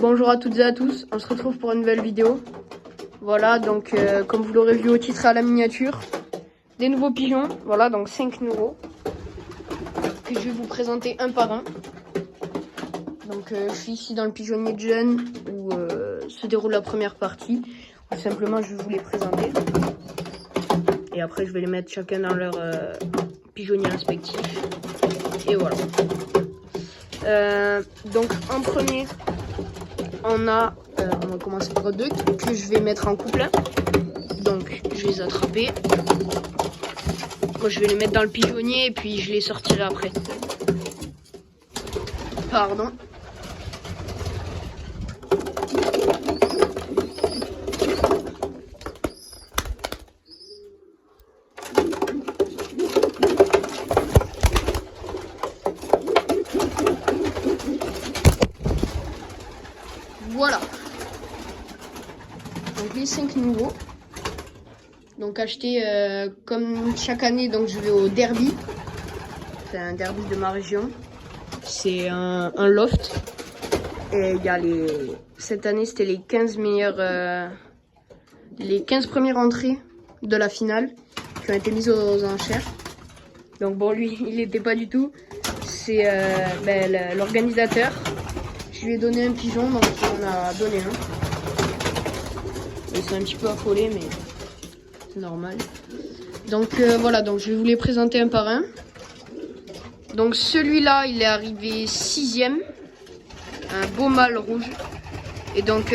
Bonjour à toutes et à tous, on se retrouve pour une nouvelle vidéo. Voilà, donc comme vous l'aurez vu au titre à la miniature, des nouveaux pigeons, voilà, donc 5 nouveaux, que je vais vous présenter un par un. Donc je suis ici dans le pigeonnier de jeunes, où se déroule la première partie, où simplement je vais vous les présenter. Et après je vais les mettre chacun dans leur pigeonnier respectif. Et voilà. Donc en premier, on va commencer par deux que je vais mettre en couple. Donc je vais les attraper. Moi je vais les mettre dans le pigeonnier et puis je les sortirai après. Pardon. Voilà. Donc les 5 nouveaux. Donc acheté comme chaque année, donc je vais au derby. C'est un derby de ma région. C'est un loft. Et il y a cette année c'était les 15 meilleures les 15 premières entrées de la finale qui ont été mises aux enchères. Donc bon, lui il n'était pas du tout. C'est l'organisateur. Je lui ai donné un pigeon, donc il en a donné un. Ils sont un petit peu affolés, mais c'est normal. Donc voilà, donc je vais vous les présenter un par un. Donc celui-là, il est arrivé 6e. Un beau mâle rouge. Et donc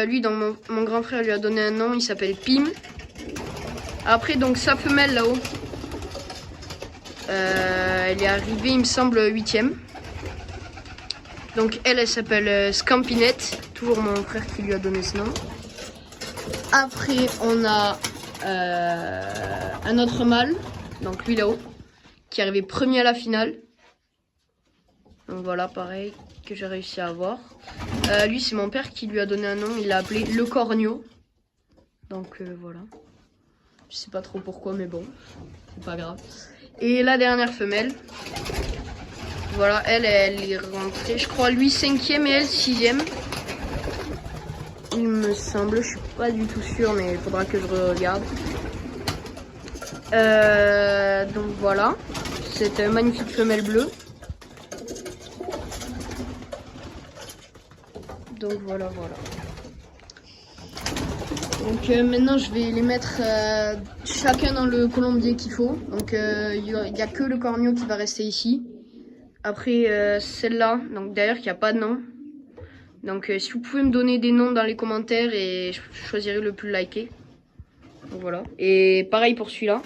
lui, donc mon grand frère lui a donné un nom, il s'appelle Pim. Après, donc sa femelle là-haut, elle est arrivée, il me semble, 8e. Donc elle s'appelle Scampinette, toujours mon frère qui lui a donné ce nom. Après on a un autre mâle, donc lui là-haut, qui est arrivé premier à la finale. Donc voilà, pareil, que j'ai réussi à avoir. Lui c'est mon père qui lui a donné un nom, il l'a appelé Le Cornio. Donc voilà, je sais pas trop pourquoi mais bon, c'est pas grave. Et la dernière femelle. Voilà, elle est rentrée, je crois, lui 5e et elle 6e. Il me semble, je suis pas du tout sûre, mais il faudra que je regarde. Donc voilà, c'est une magnifique femelle bleue. Donc voilà. Donc maintenant, je vais les mettre chacun dans le colombier qu'il faut. Donc il n'y a que le cornio qui va rester ici. Après celle-là, donc d'ailleurs il n'y a pas de nom. Donc si vous pouvez me donner des noms dans les commentaires et je choisirai le plus liké. Donc voilà. Et pareil pour celui-là.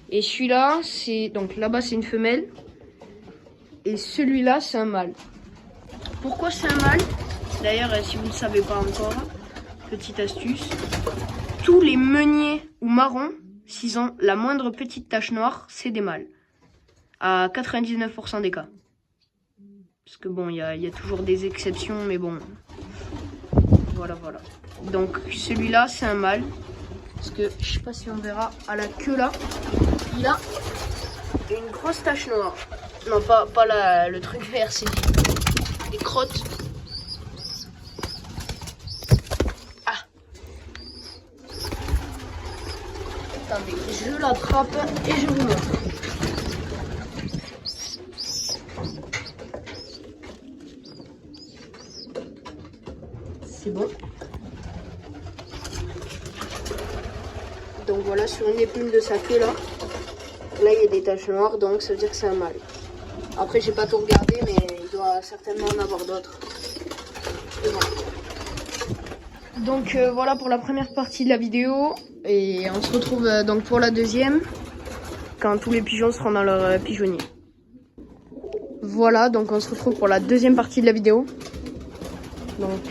Et celui-là, c'est donc là-bas c'est une femelle. Et celui-là c'est un mâle. Pourquoi c'est un mâle? D'ailleurs si vous ne le savez pas encore, petite astuce. Tous les meuniers ou marrons, s'ils ont la moindre petite tache noire, c'est des mâles. À 99% des cas. Parce que bon, il y a toujours des exceptions, mais bon. Voilà. Donc celui-là, c'est un mâle. Parce que, je sais pas si on verra, à la queue là, il a une grosse tache noire. Non, pas le truc vert, c'est des crottes. Ah. Attendez, je l'attrape et je vous montre. C'est bon. Donc voilà, sur une des plumes de sa queue là, il y a des taches noires, donc ça veut dire que c'est un mâle. Après, j'ai pas tout regardé, mais il doit certainement en avoir d'autres. Voilà. Donc voilà pour la première partie de la vidéo, et on se retrouve donc pour la deuxième, quand tous les pigeons seront dans leur pigeonnier. Voilà, donc on se retrouve pour la deuxième partie de la vidéo. Donc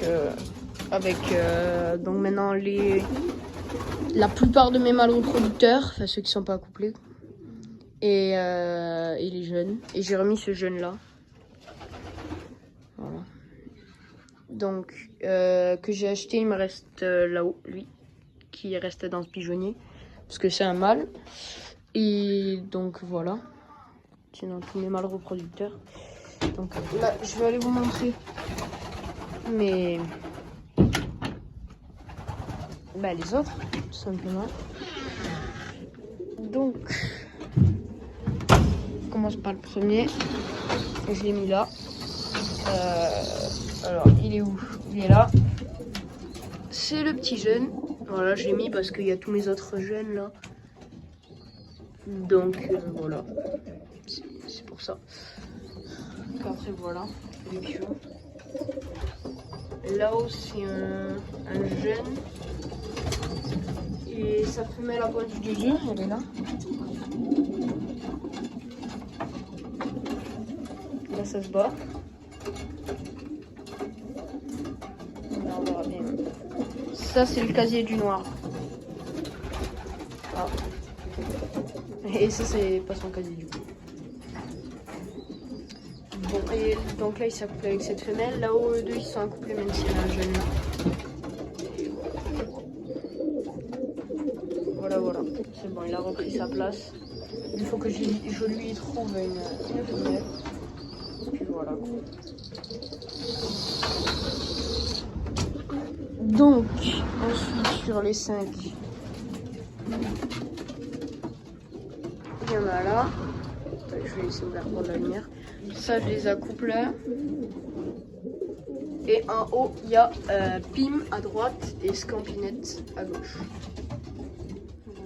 avec donc maintenant la plupart de mes mâles reproducteurs, enfin ceux qui sont pas accouplés, et les jeunes. Et j'ai remis ce jeune là. Voilà. Donc que j'ai acheté, il me reste là-haut, lui, qui reste dans ce pigeonnier, parce que c'est un mâle. Et donc voilà. Sinon tous mes mâles reproducteurs. Donc là, je vais aller vous montrer mais bah, les autres, tout simplement. Donc, on commence par le premier. Je l'ai mis là. Alors, il est où? Il est là. C'est le petit jeune. Voilà, je l'ai mis parce qu'il y a tous mes autres jeunes là. Donc, voilà. C'est pour ça. Donc, après, voilà, les pigeons. Là-haut, c'est un jeune. Et sa femelle a pondu 2 œufs, elle est là. Là, ça se bat. Là, on verra bien. Ça, c'est le casier du noir. Ah. Et ça, c'est pas son casier du coup. Bon, et donc là, il s'est accouplé avec cette femelle. Là-haut, eux deux, ils sont accouplés, même s'il y en a un jeune là. Voilà. C'est bon, il a repris sa place. Il faut que je lui trouve une femelle. Puis voilà. Donc, ensuite, sur les 5, il y en a là. Je vais laisser ouvert pour la lumière. Ça, je les accouple. Et en haut, il y a Pim à droite et Scampinette à gauche.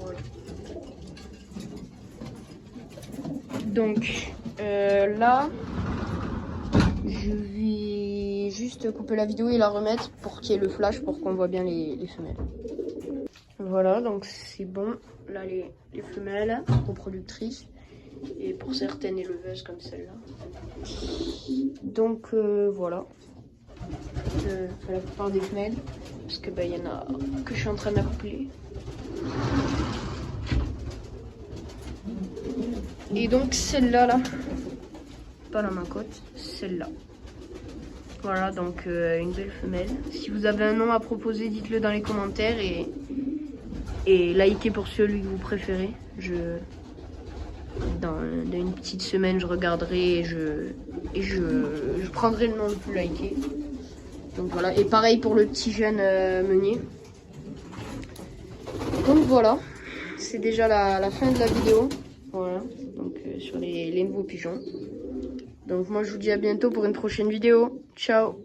Voilà. Donc, là, je vais juste couper la vidéo et la remettre pour qu'il y ait le flash, pour qu'on voit bien les femelles. Voilà, donc c'est bon. Là, les femelles reproductrices. Et pour certaines éleveuses comme celle-là. Donc voilà. La plupart des femelles. Parce que il y en a que je suis en train d'accoupler. Et donc celle-là, là, pas la macotte, celle-là. Voilà, donc une belle femelle. Si vous avez un nom à proposer, dites-le dans les commentaires et likez pour celui que vous préférez. Dans une petite semaine, je regarderai et je prendrai le nom le plus liké. Donc voilà, et pareil pour le petit jeune meunier. Donc voilà, c'est déjà la fin de la vidéo. Voilà, donc sur les nouveaux pigeons. Donc moi je vous dis à bientôt pour une prochaine vidéo. Ciao!